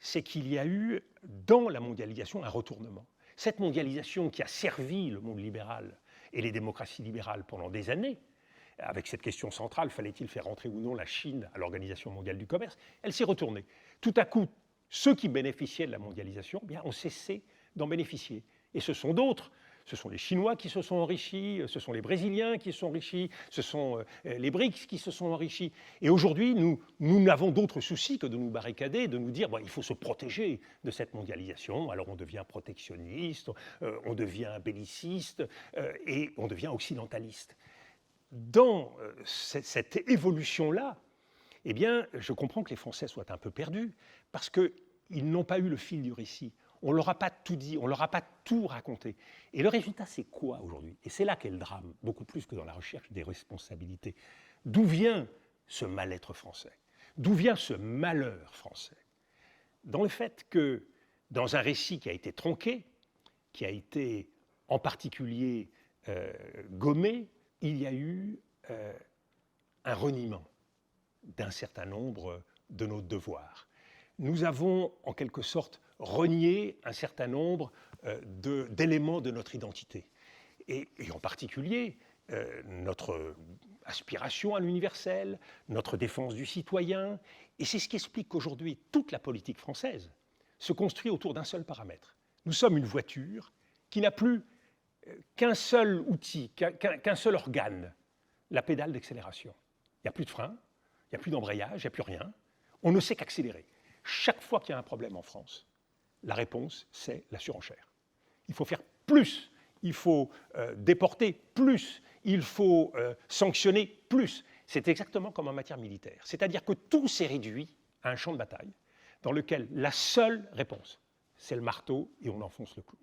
c'est qu'il y a eu dans la mondialisation un retournement. Cette mondialisation qui a servi le monde libéral et les démocraties libérales pendant des années, avec cette question centrale, fallait-il faire entrer ou non la Chine à l'Organisation mondiale du commerce, elle s'est retournée. Tout à coup, ceux qui bénéficiaient de la mondialisation ont cessé d'en bénéficier. Et ce sont d'autres. Ce sont les Chinois qui se sont enrichis, ce sont les Brésiliens qui se sont enrichis, ce sont les BRICS qui se sont enrichis. Et aujourd'hui, nous n'avons d'autre souci que de nous barricader, de nous dire il faut se protéger de cette mondialisation. Alors on devient protectionniste, on devient belliciste et on devient occidentaliste. Dans cette évolution-là, eh bien, je comprends que les Français soient un peu perdus parce qu'ils n'ont pas eu le fil du récit. On ne leur a pas tout dit, on ne leur a pas tout raconté. Et le résultat, c'est quoi aujourd'hui? Et c'est là qu'est le drame, beaucoup plus que dans la recherche des responsabilités. D'où vient ce mal-être français? D'où vient ce malheur français? Dans le fait que, dans un récit qui a été tronqué, qui a été en particulier gommé, il y a eu un reniement d'un certain nombre de nos devoirs. Nous avons, en quelque sorte, renié un certain nombre d'éléments de notre identité. Et en particulier, notre aspiration à l'universel, notre défense du citoyen. Et c'est ce qui explique qu'aujourd'hui, toute la politique française se construit autour d'un seul paramètre. Nous sommes une voiture qui n'a plus qu'un seul outil, qu'un seul organe, la pédale d'accélération. Il n'y a plus de frein, il n'y a plus d'embrayage, il n'y a plus rien. On ne sait qu'accélérer. Chaque fois qu'il y a un problème en France, la réponse, c'est la surenchère. Il faut faire plus, il faut déporter plus, il faut sanctionner plus. C'est exactement comme en matière militaire. C'est-à-dire que tout s'est réduit à un champ de bataille dans lequel la seule réponse, c'est le marteau et on enfonce le clou.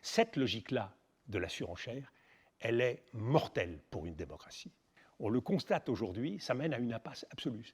Cette logique-là de la surenchère, elle est mortelle pour une démocratie. On le constate aujourd'hui, ça mène à une impasse absolue.